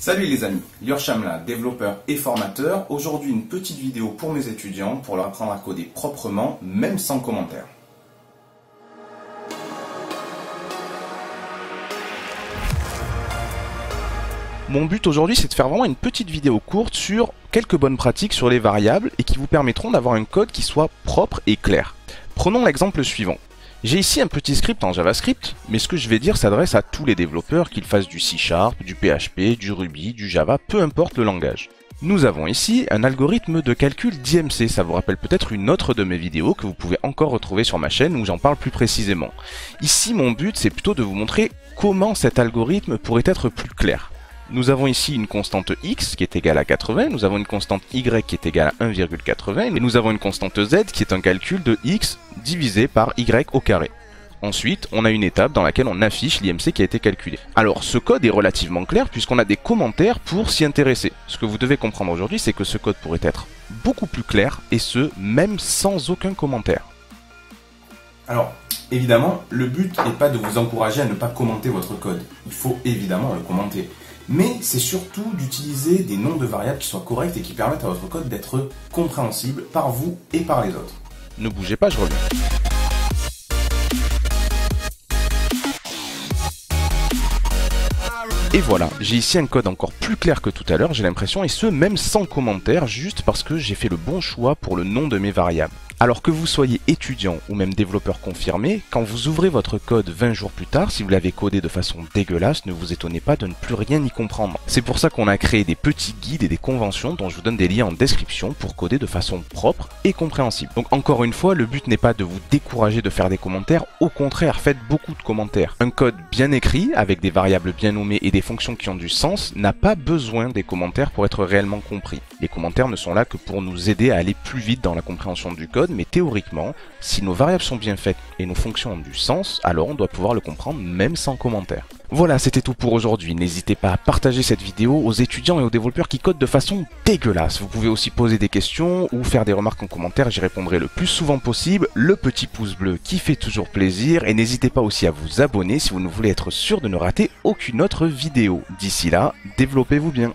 Salut les amis, Lior Shamla, développeur et formateur. Aujourd'hui une petite vidéo pour mes étudiants pour leur apprendre à coder proprement, même sans commentaire. Mon but aujourd'hui, c'est de faire vraiment une petite vidéo courte sur quelques bonnes pratiques sur les variables et qui vous permettront d'avoir un code qui soit propre et clair. Prenons l'exemple suivant. J'ai ici un petit script en JavaScript, mais ce que je vais dire s'adresse à tous les développeurs, qu'ils fassent du C#, du PHP, du Ruby, du Java, peu importe le langage. Nous avons ici un algorithme de calcul d'IMC, ça vous rappelle peut-être une autre de mes vidéos que vous pouvez encore retrouver sur ma chaîne où j'en parle plus précisément. Ici, mon but, c'est plutôt de vous montrer comment cet algorithme pourrait être plus clair. Nous avons ici une constante x qui est égale à 80, nous avons une constante y qui est égale à 1,80 et nous avons une constante z qui est un calcul de x divisé par y au carré. Ensuite, on a une étape dans laquelle on affiche l'IMC qui a été calculé. Alors, ce code est relativement clair puisqu'on a des commentaires pour s'y intéresser. Ce que vous devez comprendre aujourd'hui, c'est que ce code pourrait être beaucoup plus clair et ce, même sans aucun commentaire. Alors, évidemment, le but n'est pas de vous encourager à ne pas commenter votre code. Il faut évidemment le commenter. Mais c'est surtout d'utiliser des noms de variables qui soient corrects et qui permettent à votre code d'être compréhensible par vous et par les autres. Ne bougez pas, je reviens. Et voilà, j'ai ici un code encore plus clair que tout à l'heure, j'ai l'impression, et ce même sans commentaire, juste parce que j'ai fait le bon choix pour le nom de mes variables. Alors que vous soyez étudiant ou même développeur confirmé, quand vous ouvrez votre code 20 jours plus tard, si vous l'avez codé de façon dégueulasse, ne vous étonnez pas de ne plus rien y comprendre. C'est pour ça qu'on a créé des petits guides et des conventions dont je vous donne des liens en description pour coder de façon propre et compréhensible. Donc encore une fois, le but n'est pas de vous décourager de faire des commentaires, au contraire, faites beaucoup de commentaires. Un code bien écrit, avec des variables bien nommées et des fonctions qui ont du sens, n'a pas besoin des commentaires pour être réellement compris. Les commentaires ne sont là que pour nous aider à aller plus vite dans la compréhension du code, mais théoriquement, si nos variables sont bien faites et nos fonctions ont du sens, alors on doit pouvoir le comprendre même sans commentaire. Voilà, c'était tout pour aujourd'hui. N'hésitez pas à partager cette vidéo aux étudiants et aux développeurs qui codent de façon dégueulasse. Vous pouvez aussi poser des questions ou faire des remarques en commentaire, j'y répondrai le plus souvent possible. Le petit pouce bleu qui fait toujours plaisir et n'hésitez pas aussi à vous abonner si vous ne voulez être sûr de ne rater aucune autre vidéo. D'ici là, développez-vous bien.